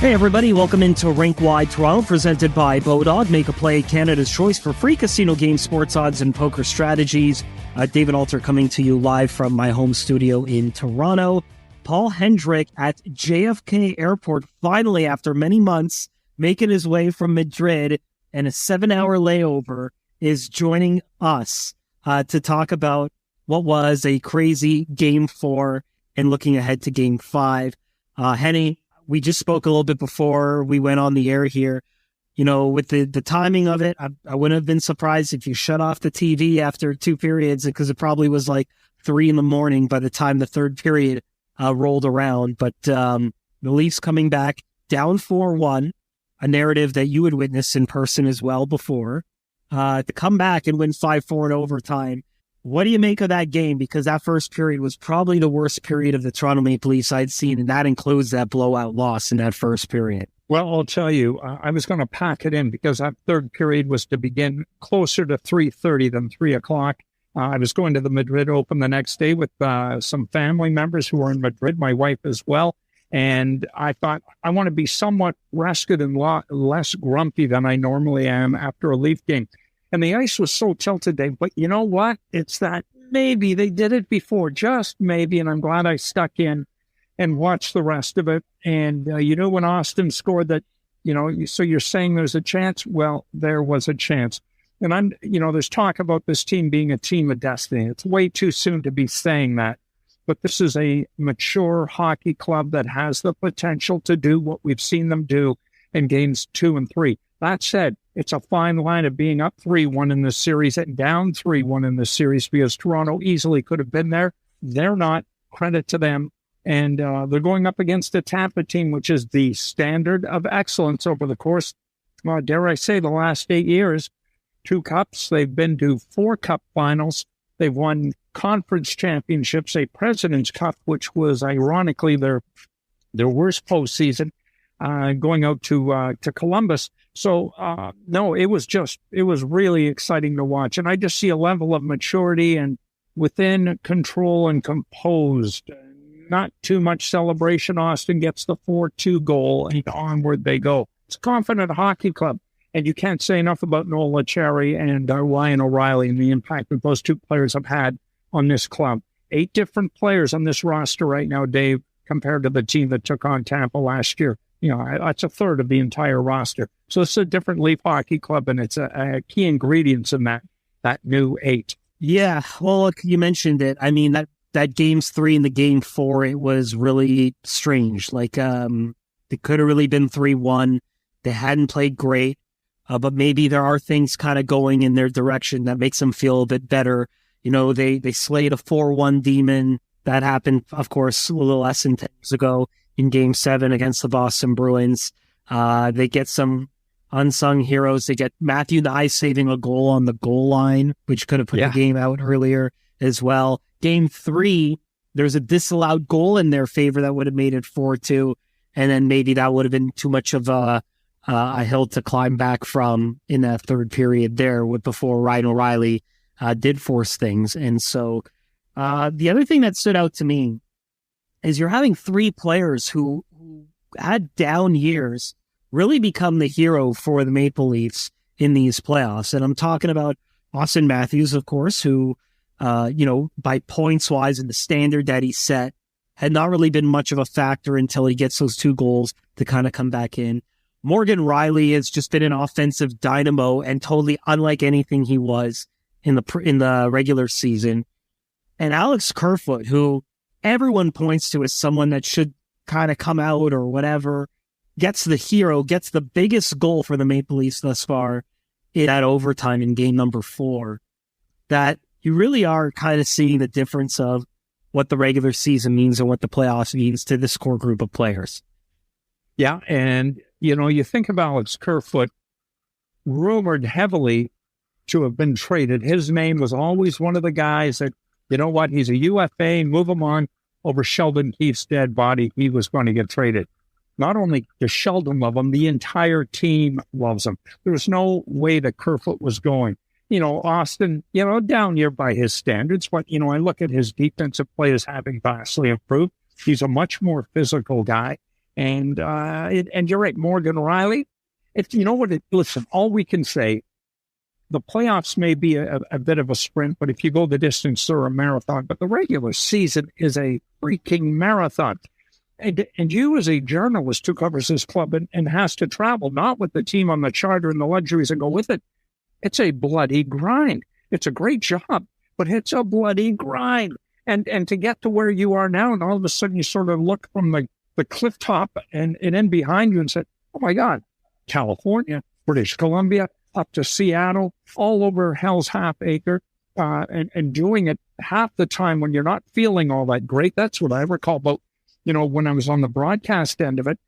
Hey everybody, welcome into Rink Wide Toronto, presented by Bodog. Make a play, Canada's choice for free casino game sports odds and poker strategies. David Alter coming to you live from my home studio in Toronto. Paul Hendrick at JFK Airport, finally after many months, making his way from Madrid and a 7-hour layover, is joining us to talk about what was a crazy Game 4 and looking ahead to Game 5. Henny, we just spoke a little bit before we went on the air here. You know, with the timing of it, I wouldn't have been surprised if you shut off the TV after 2 periods, because it probably was like 3 a.m. by the time the third period rolled around. But the Leafs coming back down 4-1, a narrative that you had witnessed in person as well before, to come back and win 5-4 in overtime. What do you make of that game? Because that first period was probably the worst period of the Toronto Maple Leafs I'd seen, and that includes that blowout loss in that first period. Well, I'll tell you, I was going to pack it in because that third period was to begin closer to 3:30 than 3 o'clock. I was going to the Madrid Open the next day with some family members who were in Madrid, my wife as well. And I thought, I want to be somewhat rested and less grumpy than I normally am after a Leaf game. And the ice was so tilted, Dave. But you know what? It's that maybe they did it before, just maybe. And I'm glad I stuck in and watched the rest of it. And when Austin scored that, so you're saying there's a chance? Well, there was a chance. And there's talk about this team being a team of destiny. It's way too soon to be saying that. But this is a mature hockey club that has the potential to do what we've seen them do in games 2 and 3. That said, it's a fine line of being up 3-1 in this series and down 3-1 in this series, because Toronto easily could have been there. They're not. Credit to them. And they're going up against a Tampa team, which is the standard of excellence over the course, dare I say, the last 8 years. 2 cups. They've been to 4 cup finals. They've won conference championships, a President's Cup, which was ironically their worst postseason, going out to Columbus. So, no, it was really exciting to watch. And I just see a level of maturity and within control and composed. Not too much celebration. Austin gets the 4-2 goal and onward they go. It's a confident hockey club. And you can't say enough about Noel Cherry and Ryan O'Reilly and the impact that those 2 players have had on this club. 8 different players on this roster right now, Dave, compared to the team that took on Tampa last year. That's a third of the entire roster. So it's a different Leaf hockey club, and it's a key ingredients in that new 8. Yeah, well, look, you mentioned it. I mean, that games 3 and the game 4, it was really strange. Like, it could have really been 3-1. They hadn't played great. But maybe there are things kind of going in their direction that makes them feel a bit better. They slayed a 4-1 demon. That happened, of course, a little less than 10 years ago in Game 7 against the Boston Bruins. They get some unsung heroes. They get Matthew Nye saving a goal on the goal line, which could have put the game out earlier as well. Game 3, there's a disallowed goal in their favor that would have made it 4-2. And then maybe that would have been too much of a hill to climb back from in that third period there before Ryan O'Reilly did force things. And so the other thing that stood out to me is you're having 3 players who had down years really become the hero for the Maple Leafs in these playoffs. And I'm talking about Austin Matthews, of course, who, by points wise and the standard that he set, had not really been much of a factor until he gets those 2 goals to kind of come back in. Morgan Rielly has just been an offensive dynamo and totally unlike anything he was in the regular season. And Alex Kerfoot, who everyone points to as someone that should kind of come out or whatever, gets the hero, gets the biggest goal for the Maple Leafs thus far in that overtime in game number 4. That you really are kind of seeing the difference of what the regular season means and what the playoffs means to this core group of players. Yeah, and you think of Alex Kerfoot, rumored heavily to have been traded. His name was always one of the guys that, he's a UFA, move him on. Over Sheldon Keefe's dead body, he was going to get traded. Not only does Sheldon love him, the entire team loves him. There's no way that Kerfoot was going. Austin, down here by his standards, but, I look at his defensive play as having vastly improved. He's a much more physical guy. And you're right, Morgan Riley. You know what? Listen, all we can say, the playoffs may be a bit of a sprint, but if you go the distance, they're a marathon. But the regular season is a freaking marathon. And you, as a journalist who covers this club and has to travel, not with the team on the charter and the luxuries that go with it, it's a bloody grind. It's a great job, but it's a bloody grind. And to get to where you are now, and all of a sudden you sort of look from the cliff top and then behind you and say, oh my God, California, British Columbia, up to Seattle, all over Hell's Half Acre, and doing it half the time when you're not feeling all that great. That's what I recall about, when I was on the broadcast end of it.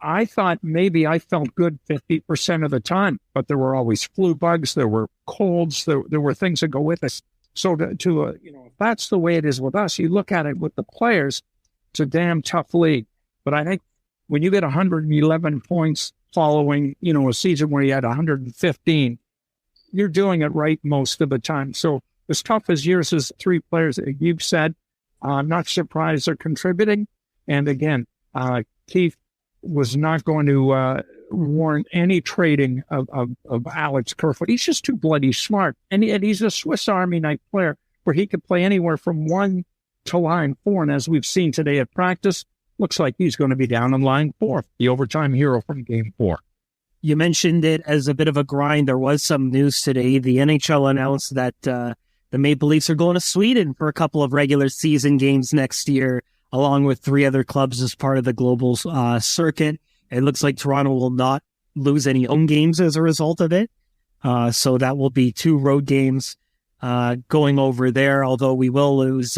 I thought maybe I felt good 50% of the time, but there were always flu bugs, there were colds, there were things that go with us. So if that's the way it is with us, you look at it with the players, it's a damn tough league. But I think when you get 111 points following, a season where you had 115, you're doing it right most of the time. So as tough as yours is, three players that you've said, I'm not surprised they're contributing. And again, Keith was not going to warrant any trading of Alex Kerfoot. He's just too bloody smart. And he's a Swiss Army knife player where he could play anywhere from 1 to line 4. And as we've seen today at practice, looks like he's going to be down in line 4, the overtime hero from game 4. You mentioned it as a bit of a grind. There was some news today. The NHL announced that the Maple Leafs are going to Sweden for a couple of regular season games next year, along with 3 other clubs as part of the global circuit. It looks like Toronto will not lose any home games as a result of it. So that will be 2 road games going over there, although we will lose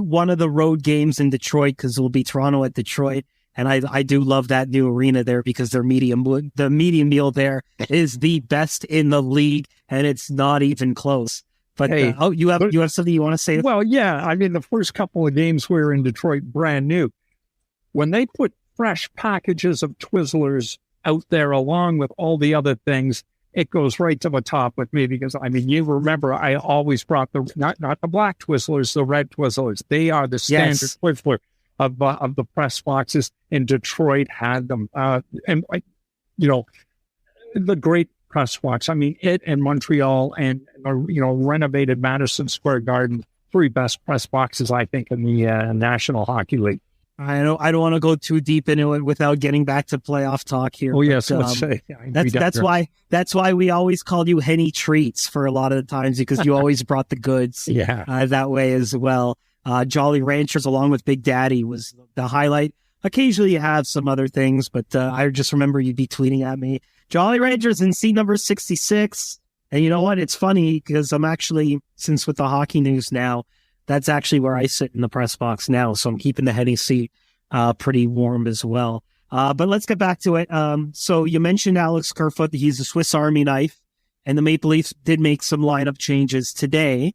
one of the road games in Detroit because it will be Toronto at Detroit. And I do love that new arena there because the medium meal there is the best in the league, and it's not even close. But hey, you have something you want to say? Well, yeah. I mean, the first couple of games we were in Detroit, brand new. When they put fresh packages of Twizzlers out there along with all the other things, it goes right to the top with me because, I mean, you remember I always brought not the black Twizzlers, the red Twizzlers. They are the standard Twizzler of the press boxes, and Detroit had them. The great press box. I mean, it and Montreal and, renovated Madison Square Garden, 3 best press boxes, I think, in the National Hockey League. I don't want to go too deep into it without getting back to playoff talk here. Oh, yes, let's say. That's why we always called you Henny Treats for a lot of the times, because you always brought the goods that way as well. Jolly Ranchers along with Big Daddy was the highlight. Occasionally you have some other things, but I just remember you'd be tweeting at me, Jolly Ranchers in seat number 66. And you know what? It's funny because I'm actually, since with the hockey news now, that's actually where I sit in the press box now. So I'm keeping the Henny seat pretty warm as well. But let's get back to it. So you mentioned Alex Kerfoot. He's a Swiss Army knife, and the Maple Leafs did make some lineup changes today.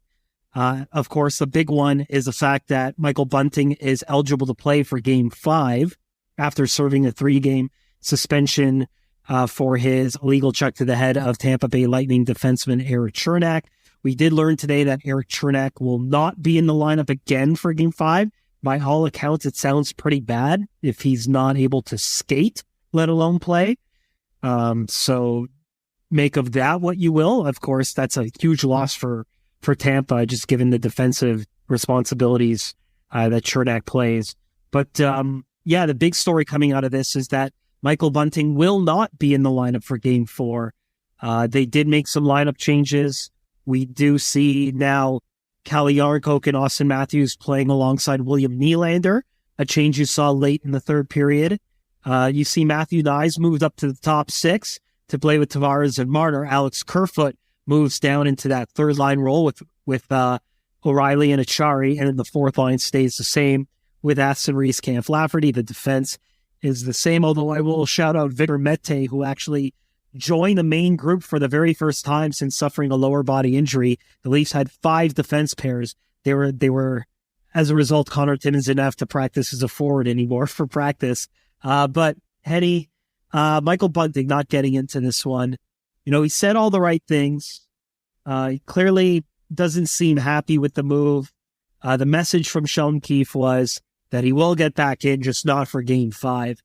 Of course, the big one is the fact that Michael Bunting is eligible to play for Game 5 after serving a 3-game suspension for his illegal check to the head of Tampa Bay Lightning defenseman Eric Chernak. We did learn today that Eric Chernak will not be in the lineup again for Game 5. By all accounts, it sounds pretty bad if he's not able to skate, let alone play. So make of that what you will. Of course, that's a huge loss for Tampa, just given the defensive responsibilities that Chernak plays. But the big story coming out of this is that Michael Bunting will not be in the lineup for Game 4. They did make some lineup changes. We do see now Calle Jarnkrok and Austin Matthews playing alongside William Nylander, a change you saw late in the 3rd period. You see Matthew Nyes moved up to the top 6 to play with Tavares and Marner. Alex Kerfoot moves down into that 3rd line role with O'Reilly and Achari, and then the 4th line stays the same with Aston Reese, Camp Lafferty. The defense is the same, although I will shout out Victor Mete, who actually joined the main group for the very first time since suffering a lower body injury. The Leafs had 5 defense pairs. They were as a result, Connor Timmins didn't have to practice as a forward anymore for practice. But Henny, Michael Bunting not getting into this one. He said all the right things. He clearly doesn't seem happy with the move. The message from Sheldon Keefe was, that he will get back in, just not for Game 5.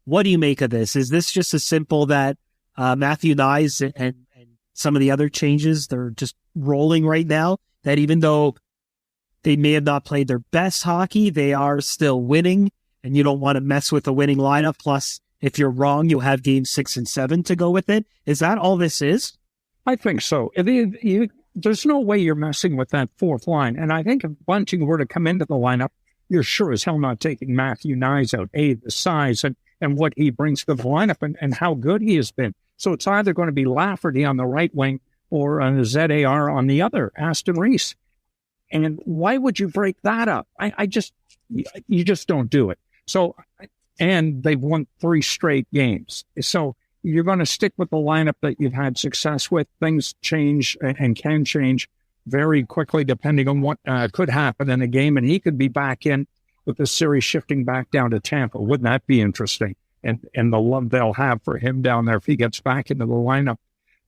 What do you make of this? Is this just as simple that Matthew Nyes and some of the other changes, they're just rolling right now, that even though they may have not played their best hockey, they are still winning, and you don't want to mess with a winning lineup? Plus, if you're wrong, you'll have Game 6 and 7 to go with it. Is that all this is? I think so. There's no way you're messing with that fourth line. And I think if Bunting were to come into the lineup, you're sure as hell not taking Matthew Nyes out. The size and what he brings to the lineup and how good he has been. So it's either going to be Lafferty on the right wing or ZAR on the other, Aston Reese. And why would you break that up? You just don't do it. So, and they've won 3 straight games. So you're going to stick with the lineup that you've had success with. Things change and can change very quickly depending on what could happen in a game. And he could be back in with the series shifting back down to Tampa. Wouldn't that be interesting? And the love they'll have for him down there if he gets back into the lineup.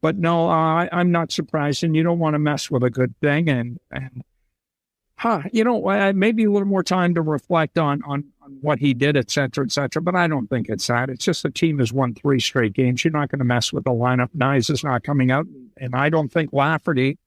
But no, I'm not surprised. And you don't want to mess with a good thing. And maybe a little more time to reflect on what he did, et cetera, but I don't think it's that. It's just the team has won 3 straight games. You're not going to mess with the lineup. Nyes is not coming out, and I don't think Lafferty,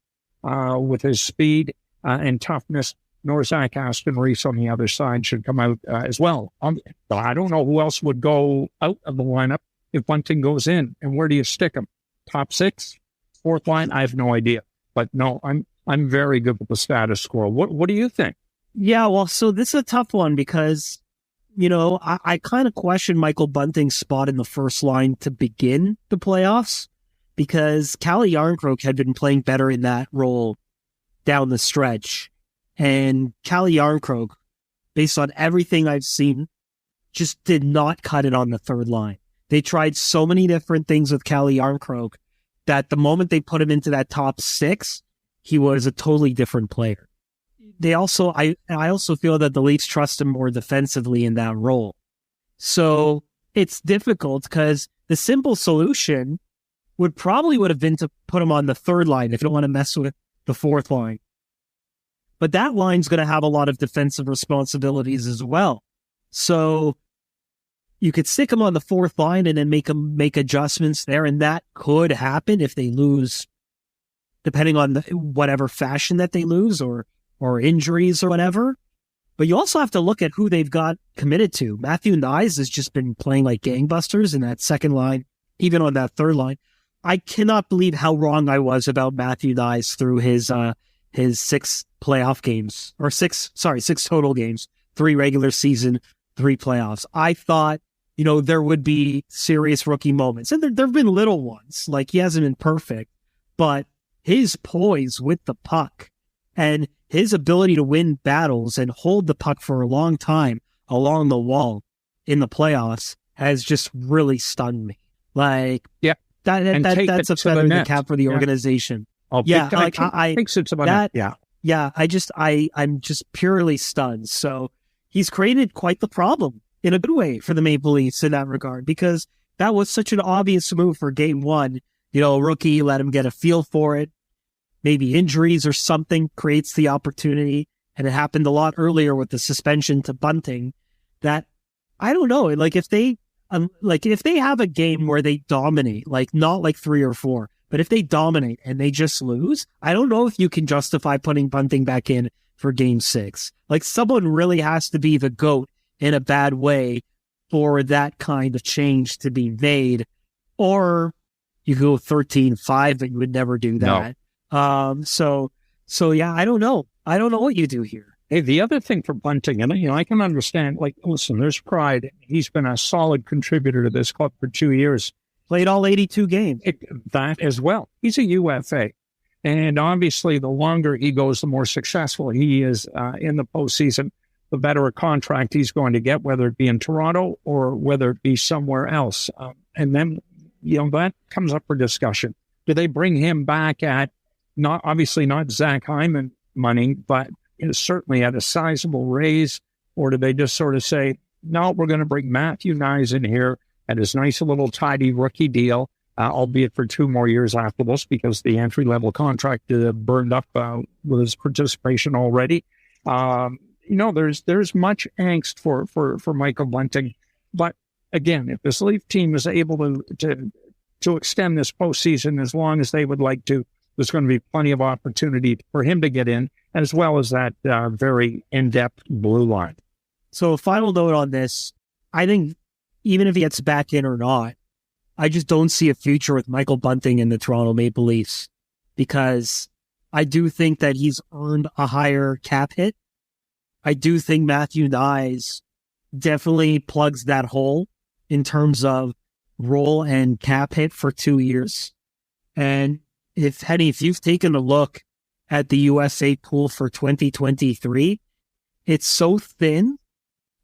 with his speed and toughness, nor Zach Aston Reese on the other side should come out as well. I don't know who else would go out of the lineup if Bunting goes in, and where do you stick him? Top 6? Fourth line? I have no idea. But no, I'm very good with the status quo. What do you think? Yeah, well, so this is a tough one because, I kind of question Michael Bunting's spot in the first line to begin the playoffs, because Calle Jarnkrok had been playing better in that role down the stretch. And Calle Jarnkrok, based on everything I've seen, just did not cut it on the third line. They tried so many different things with Calle Jarnkrok that the moment they put him into that top 6, he was a totally different player. I also feel that the Leafs trust him more defensively in that role. So it's difficult because the simple solution would have been to put him on the third line if you don't want to mess with the fourth line. But that line's going to have a lot of defensive responsibilities as well. So you could stick him on the fourth line and then make adjustments there, and that could happen if they lose, depending on whatever fashion that they lose or injuries or whatever. But you also have to look at who they've got committed to. Matthew Nyes has just been playing like gangbusters in that second line, even on that third line. I cannot believe how wrong I was about Matthew Nyes through his 6 playoff games, or 6 total games, 3 regular season, 3 playoffs. I thought, there would be serious rookie moments, and there have been little ones. Like, he hasn't been perfect, but his poise with the puck and his ability to win battles and hold the puck for a long time along the wall in the playoffs has just really stunned me. Like, yeah, that's a feather in the cap for the organization. Oh, yeah, like I think it's about that. Yeah. I'm just purely stunned. So he's created quite the problem in a good way for the Maple Leafs in that regard, because that was such an obvious move for Game 1. Rookie, let him get a feel for it. Maybe injuries or something creates the opportunity. And it happened a lot earlier with the suspension to Bunting. That, I don't know, if they have a game where they dominate, not like 3 or 4, but if they dominate and they just lose, I don't know if you can justify putting Bunting back in for Game 6. Someone really has to be the GOAT in a bad way for that kind of change to be made. Or you go 13-5, but you would never do that. No. So yeah, I don't know. I don't know what you do here. Hey, the other thing for Bunting, and I can understand, listen, there's pride. He's been a solid contributor to this club for 2 years. Played all 82 games. That as well. He's a UFA. And obviously, the longer he goes, the more successful he is in the postseason, the better a contract he's going to get, whether it be in Toronto or whether it be somewhere else. And then, that comes up for discussion. Do they bring him back at, not Zach Hyman money, but certainly at a sizable raise? Or do they just sort of say, no, we're going to bring Matthew Nyes in here at his nice little tidy rookie deal, albeit for 2 more years after this, because the entry-level contract burned up with his participation already. there's much angst for Michael Bunting. But again, if this Leaf team is able to extend this postseason as long as they would like to, there's going to be plenty of opportunity for him to get in, as well as that very in-depth blue line. So a final note on this, I think even if he gets back in or not, I just don't see a future with Michael Bunting in the Toronto Maple Leafs, because I do think that he's earned a higher cap hit. I do think Matthew Knies definitely plugs that hole in terms of role and cap hit for 2 years. And if you've taken a look at the USA pool for 2023, it's so thin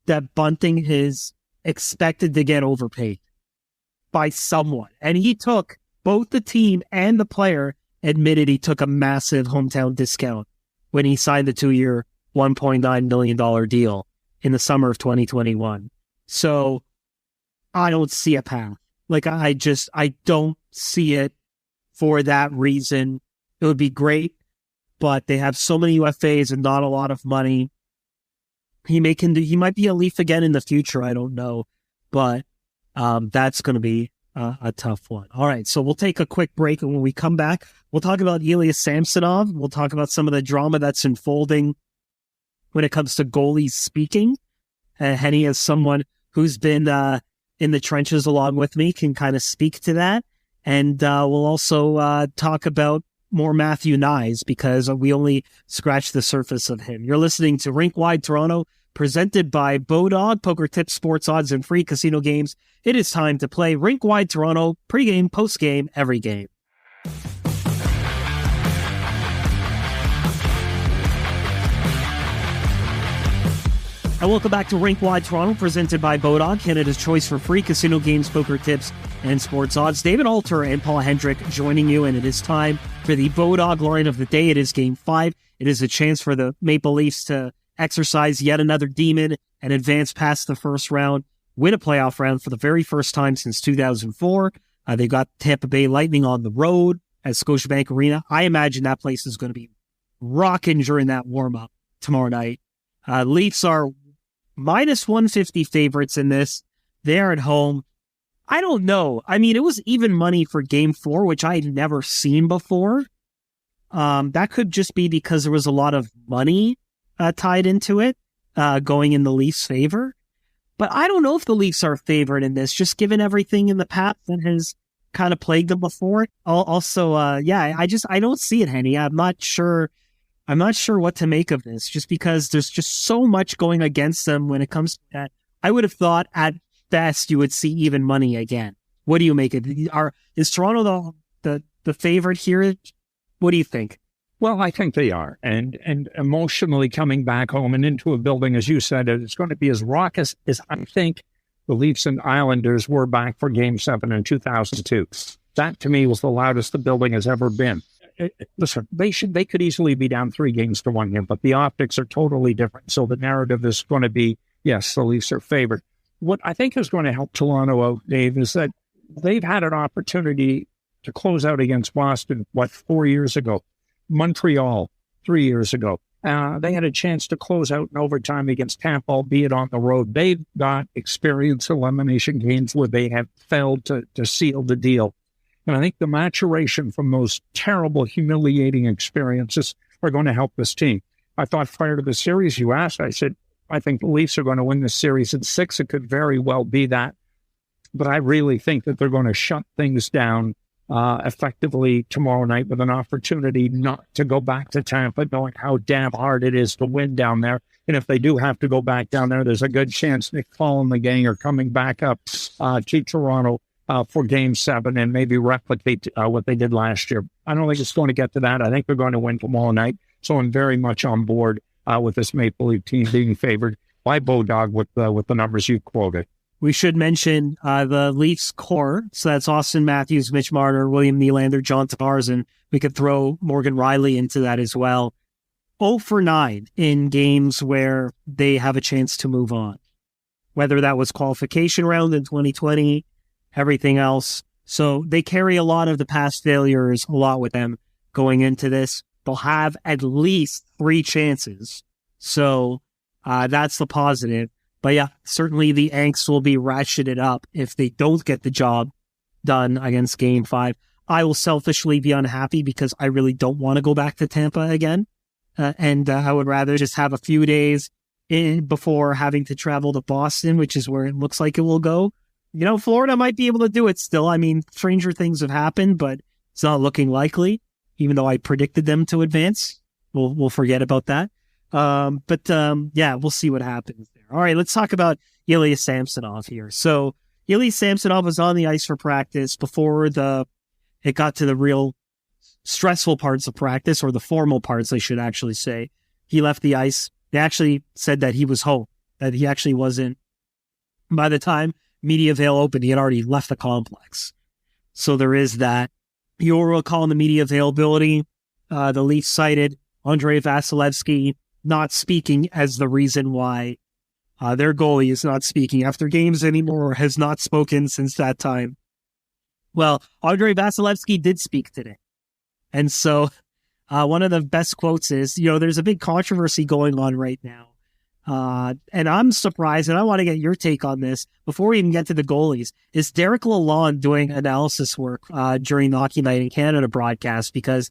that Bunting is expected to get overpaid by someone. And he took, both the team and the player admitted he took a massive hometown discount when he signed the 2-year, $1.9 million deal in the summer of 2021. So I don't see a path. Like, I don't see it for that reason. It would be great, but they have so many UFAs and not a lot of money. He might be a Leaf again in the future. I don't know, but that's going to be a tough one. All right, so we'll take a quick break, and when we come back, we'll talk about Ilya Samsonov. We'll talk about some of the drama that's unfolding when it comes to goalies speaking. Henny, as someone who's been in the trenches along with me, can kind of speak to that. And we'll also talk about more Matthew Knies, because we only scratched the surface of him. You're listening to Rink Wide Toronto, presented by Bodog, poker tips, sports odds, and free casino games. It is time to play Rink Wide Toronto, pregame, postgame, every game. And welcome back to Rink Wide Toronto, presented by Bodog, Canada's choice for free casino games, poker tips, and sports odds. David Alter and Paul Hendrick joining you, and it is time for the Bodog line of the day. It is Game 5. It is a chance for the Maple Leafs to exercise yet another demon and advance past the first round, win a playoff round for the very first time since 2004. They got Tampa Bay Lightning on the road at Scotiabank Arena. I imagine that place is going to be rocking during that warm-up tomorrow night. Leafs are minus 150 favorites in this. They're at home. I don't know. I mean, it was even money for Game 4, which I had never seen before. That could just be because there was a lot of money tied into it, going in the Leafs' favor. But I don't know if the Leafs are favored in this, just given everything in the past that has kind of plagued them before. Also, I don't see it, Henny. I'm not sure what to make of this, just because there's just so much going against them when it comes to that. I would have thought at best you would see even money again. What do you make of it? Is Toronto the favorite here? What do you think? Well, I think they are. And emotionally coming back home and into a building, as you said, it's going to be as raucous as I think the Leafs and Islanders were back for Game 7 in 2002. That, to me, was the loudest the building has ever been. Listen, they could easily be down 3-1 here, but the optics are totally different. So the narrative is going to be, yes, the Leafs are favored. What I think is going to help Toronto out, Dave, is that they've had an opportunity to close out against Boston, 4 years ago? Montreal, 3 years ago. They had a chance to close out in overtime against Tampa, albeit on the road. They've got experience elimination games where they have failed to seal the deal. And I think the maturation from those terrible, humiliating experiences are going to help this team. I thought prior to the series you asked, I said, I think the Leafs are going to win this series in 6. It could very well be that. But I really think that they're going to shut things down effectively tomorrow night with an opportunity not to go back to Tampa, knowing how damn hard it is to win down there. And if they do have to go back down there, there's a good chance Nick Paul and the gang are coming back up to Toronto for Game 7 and maybe replicate what they did last year. I don't think it's going to get to that. I think they're going to win tomorrow night. So I'm very much on board with this Maple Leaf team being favored by Bodog with the numbers you quoted. We should mention the Leafs core. So that's Austin Matthews, Mitch Marner, William Nylander, John Tavares, and we could throw Morgan Riley into that as well. 0 for 9 in games where they have a chance to move on. Whether that was qualification round in 2020, everything else. So they carry a lot of the past failures, a lot with them going into this. They'll have at least 3 chances. So That's the positive. But yeah, certainly the angst will be ratcheted up if they don't get the job done against Game 5. I will selfishly be unhappy because I really don't want to go back to Tampa again. And I would rather just have a few days before having to travel to Boston, which is where it looks like it will go. Florida might be able to do it still. I mean, stranger things have happened, but it's not looking likely, even though I predicted them to advance. We'll forget about that. But we'll see what happens there. All right, let's talk about Ilya Samsonov here. So Ilya Samsonov was on the ice for practice before it got to the real stressful parts of practice, or the formal parts, I should actually say. He left the ice. They actually said that he was home, that he actually wasn't. By the time media avail opened, he had already left the complex. So there is that. You'll recall in the media availability, the Leafs cited Andrei Vasilevsky not speaking as the reason why their goalie is not speaking after games anymore, or has not spoken since that time. Well, Andrei Vasilevsky did speak today. And so one of the best quotes is, there's a big controversy going on right now. And I'm surprised, and I want to get your take on this before we even get to the goalies. Is Derek Lalonde doing analysis work during the Hockey Night in Canada broadcast? Because,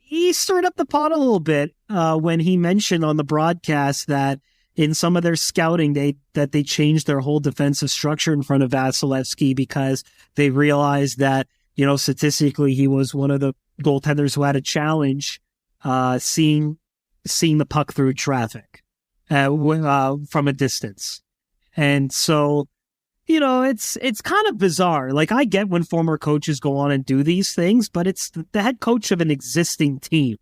he stirred up the pot a little bit when he mentioned on the broadcast that in some of their scouting, they changed their whole defensive structure in front of Vasilevsky because they realized that, statistically, he was one of the goaltenders who had a challenge seeing the puck through traffic from a distance. And so, it's kind of bizarre. Like, I get when former coaches go on and do these things, but it's the head coach of an existing team,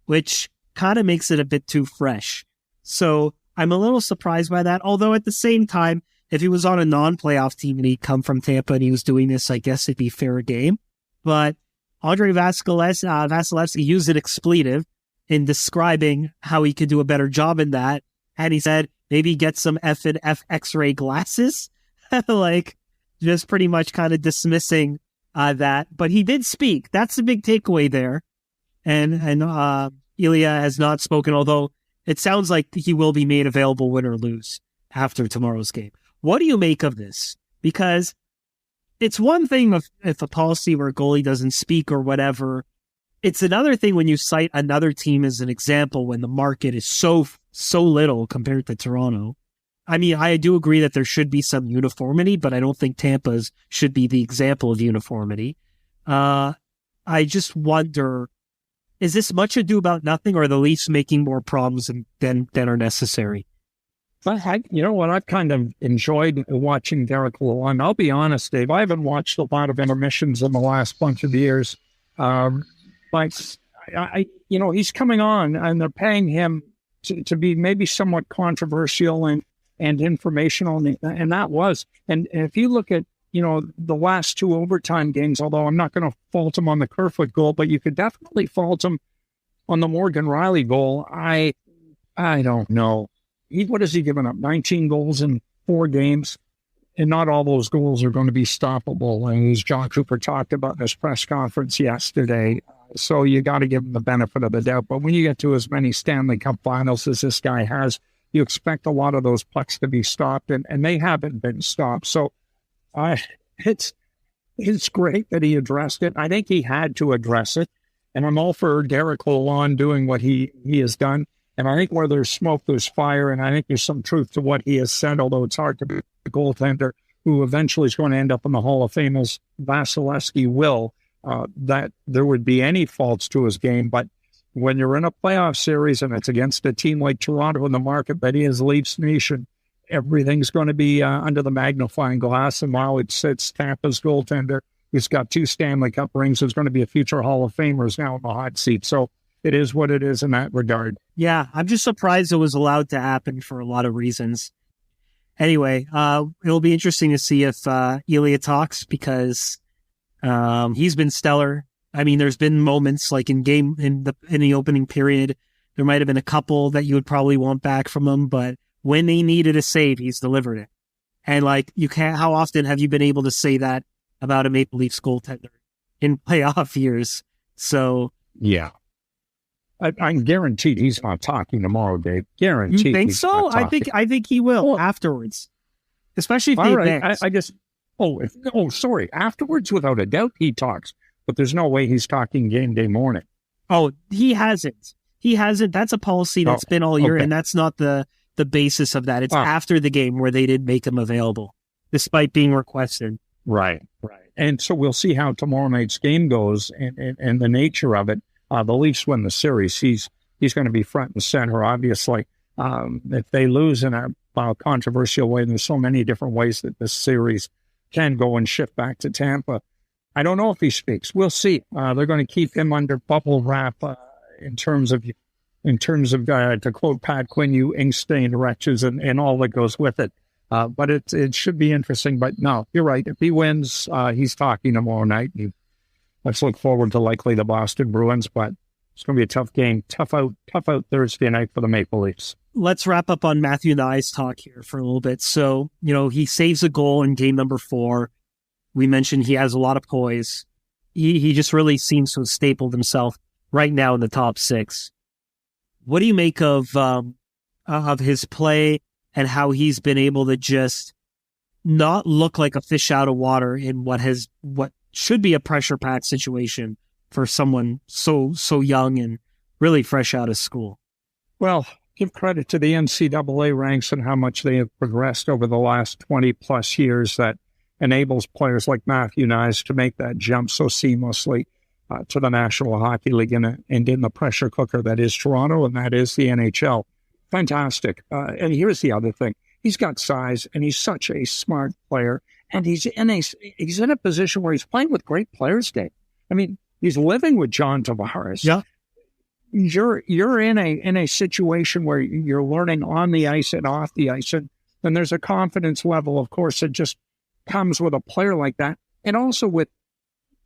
which kind of makes it a bit too fresh. So I'm a little surprised by that. Although at the same time, if he was on a non-playoff team and he'd come from Tampa and he was doing this, I guess it'd be fair game. But Andrei Vasilevsky used an expletive in describing how he could do a better job in that. And he said, maybe get some X-ray glasses, like just pretty much kind of dismissing that. But he did speak. That's the big takeaway there. And Ilya has not spoken, although it sounds like he will be made available win or lose after tomorrow's game. What do you make of this? Because it's one thing if a policy where a goalie doesn't speak or whatever. It's another thing when you cite another team as an example when the market is so little compared to Toronto. I mean, I do agree that there should be some uniformity, but I don't think Tampa's should be the example of uniformity. I just wonder, is this much ado about nothing, or are the Leafs making more problems than are necessary? You know what? I've kind of enjoyed watching Derek Lalonde. I'll be honest, Dave, I haven't watched a lot of intermissions in the last bunch of years. But he's coming on, and they're paying him to be maybe somewhat controversial and informational, and that was. And if you look at the last two overtime games, although I'm not going to fault him on the Kerfoot goal, but you could definitely fault him on the Morgan Riley goal. I don't know. What has he given up? 19 goals in 4 games, and not all those goals are going to be stoppable. And as John Cooper talked about in his press conference yesterday, so you got to give him the benefit of the doubt. But when you get to as many Stanley Cup finals as this guy has, you expect a lot of those pucks to be stopped, and they haven't been stopped. So it's great that he addressed it. I think he had to address it, and I'm all for Derek Lalonde doing what he has done. And I think where there's smoke, there's fire, and I think there's some truth to what he has said, although it's hard to be a goaltender who eventually is going to end up in the Hall of Fame, as Vasilevsky will, that there would be any faults to his game. But when you're in a playoff series and it's against a team like Toronto in the market that is Leafs Nation, everything's going to be under the magnifying glass. And while it's Tampa's goaltender, who's got 2 Stanley Cup rings, who's going to be a future Hall of Famer, is now in the hot seat. So it is what it is in that regard. Yeah, I'm just surprised it was allowed to happen for a lot of reasons. Anyway, it'll be interesting to see if Ilya talks, because he's been stellar. I mean, there's been moments like in the opening period, there might have been a couple that you would probably want back from him, but when they needed a save, he's delivered it. And like, how often have you been able to say that about a Maple Leafs goaltender in playoff years? So yeah. I'm guaranteed he's not talking tomorrow, Dave. Guaranteed. You think so? I think he will afterwards, especially if they advance. Sorry. Afterwards, without a doubt, he talks. But there's no way he's talking game day morning. Oh, he hasn't. That's a policy that's been all year, and that's not the basis of that. It's after the game where they did make him available, despite being requested. Right. And so we'll see how tomorrow night's game goes and the nature of it. The Leafs win the series. He's going to be front and center, obviously. If they lose in a controversial way, there's so many different ways that this series can go and shift back to Tampa. I don't know if he speaks. We'll see. They're going to keep him under bubble wrap in terms of to quote Pat Quinn, you ink-stained wretches and all that goes with it. But it should be interesting. But no, you're right. If he wins, he's talking tomorrow night. Let's look forward to likely the Boston Bruins, but it's going to be a tough game. Tough out Thursday night for the Maple Leafs. Let's wrap up on Matthew Nye's talk here for a little bit. So, he saves a goal in game number 4. We mentioned he has a lot of poise. He just really seems to have stapled himself right now in the top 6. What do you make of his play and how he's been able to just not look like a fish out of water in what should be a pressure-packed situation for someone so young and really fresh out of school? Well, give credit to the NCAA ranks and how much they have progressed over the last 20-plus years that enables players like Matthew Knies to make that jump so seamlessly to the National Hockey League and in the pressure cooker that is Toronto and that is the NHL. Fantastic. And here's the other thing. He's got size, and he's such a smart player. And he's in a position where he's playing with great players, Dave. I mean, he's living with John Tavares. Yeah. You're in a situation where you're learning on the ice and off the ice, and then there's a confidence level, of course, that just comes with a player like that, and also with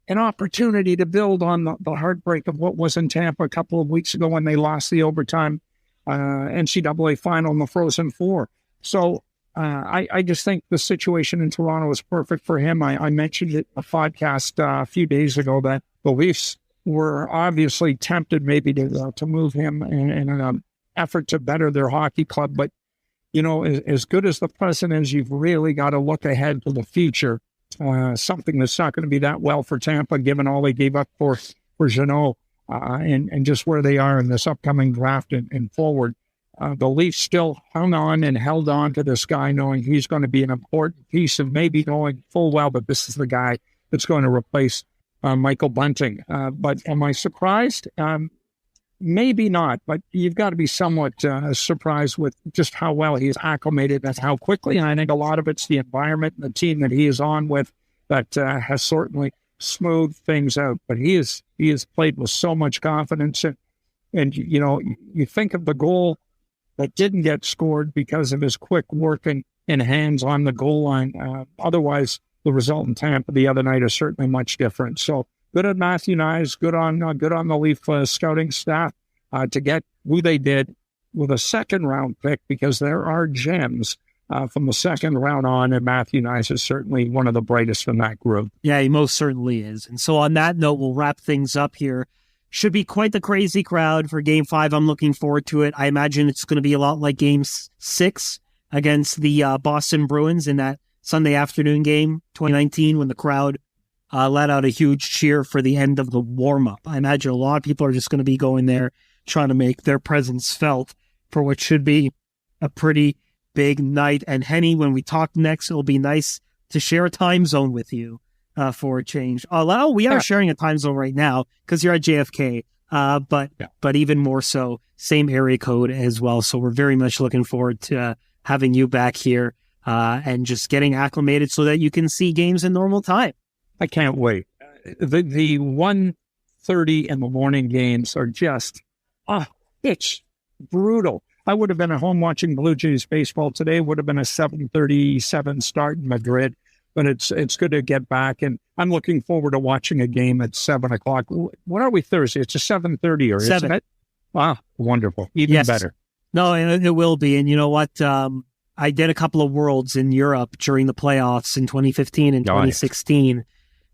an opportunity to build on the heartbreak of what was in Tampa a couple of weeks ago when they lost the overtime NCAA final in the Frozen Four. So I just think the situation in Toronto is perfect for him. I mentioned it in a podcast a few days ago that the Leafs were obviously tempted maybe to move him in an effort to better their hockey club. But, as good as the present is, you've really got to look ahead to the future. Something that's not going to be that well for Tampa, given all they gave up for Jeannot and just where they are in this upcoming draft and forward. The Leafs still hung on and held on to this guy, knowing he's going to be an important piece of maybe knowing full well that this is the guy that's going to replace Michael Bunting. But am I surprised? Maybe not, but you've got to be somewhat surprised with just how well he's acclimated and how quickly. And I think a lot of it's the environment and the team that he is on with that has certainly smoothed things out. But he has played with so much confidence. And you think of the goal that didn't get scored because of his quick work and hands on the goal line. Otherwise, the result in Tampa the other night is certainly much different. So good on Matthew Knies, good on the Leaf scouting staff to get who they did with a second-round pick, because there are gems from the second round on, and Matthew Knies is certainly one of the brightest in that group. Yeah, he most certainly is. And so on that note, we'll wrap things up here. Should be quite the crazy crowd for Game 5. I'm looking forward to it. I imagine it's going to be a lot like Game 6 against the Boston Bruins in that Sunday afternoon game, 2019, when the crowd let out a huge cheer for the end of the warm-up. I imagine a lot of people are just going to be going there trying to make their presence felt for what should be a pretty big night. And Henny, when we talk next, it'll be nice to share a time zone with you. For a change. Although we are sharing a time zone right now because you're at JFK, but even more so, same area code as well. So we're very much looking forward to having you back here and just getting acclimated so that you can see games in normal time. I can't wait. The 1:30 in the morning games are just, it's brutal. I would have been at home watching Blue Jays baseball today. It would have been a 7:37 start in Madrid. But it's good to get back, and I'm looking forward to watching a game at 7 o'clock. What are we Thursday? It's a 7:30, or 7. Isn't it? Wow, wonderful, even better. No, it will be. And you know what? I did a couple of Worlds in Europe during the playoffs in 2015 and 2016,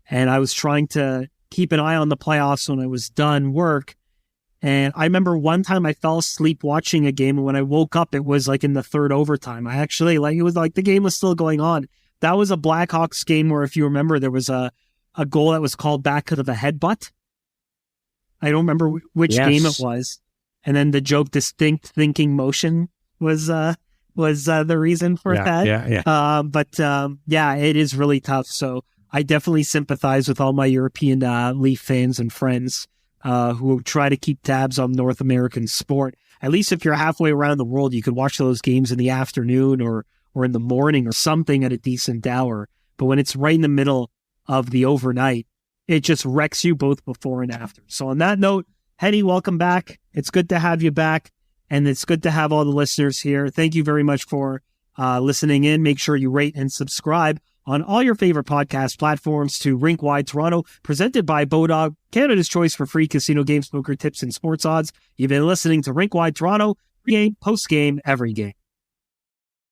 and I was trying to keep an eye on the playoffs when I was done work. And I remember one time I fell asleep watching a game, and when I woke up, it was like in the third overtime. I actually, it was like the game was still going on. That was a Blackhawks game where, if you remember, there was a goal that was called back because of a headbutt. I don't remember which game it was. And then the joke, distinct thinking motion, was the reason for that. Yeah, it is really tough. So I definitely sympathize with all my European Leaf fans and friends who try to keep tabs on North American sport. At least if you're halfway around the world, you could watch those games in the afternoon or in the morning or something at a decent hour. But when it's right in the middle of the overnight, it just wrecks you both before and after. So on that note, Henny, welcome back. It's good to have you back, and it's good to have all the listeners here. Thank you very much for listening in. Make sure you rate and subscribe on all your favorite podcast platforms to Rink Wide Toronto, presented by Bodog, Canada's choice for free casino games, poker tips, and sports odds. You've been listening to Rink Wide Toronto, pre-game, post-game, every game.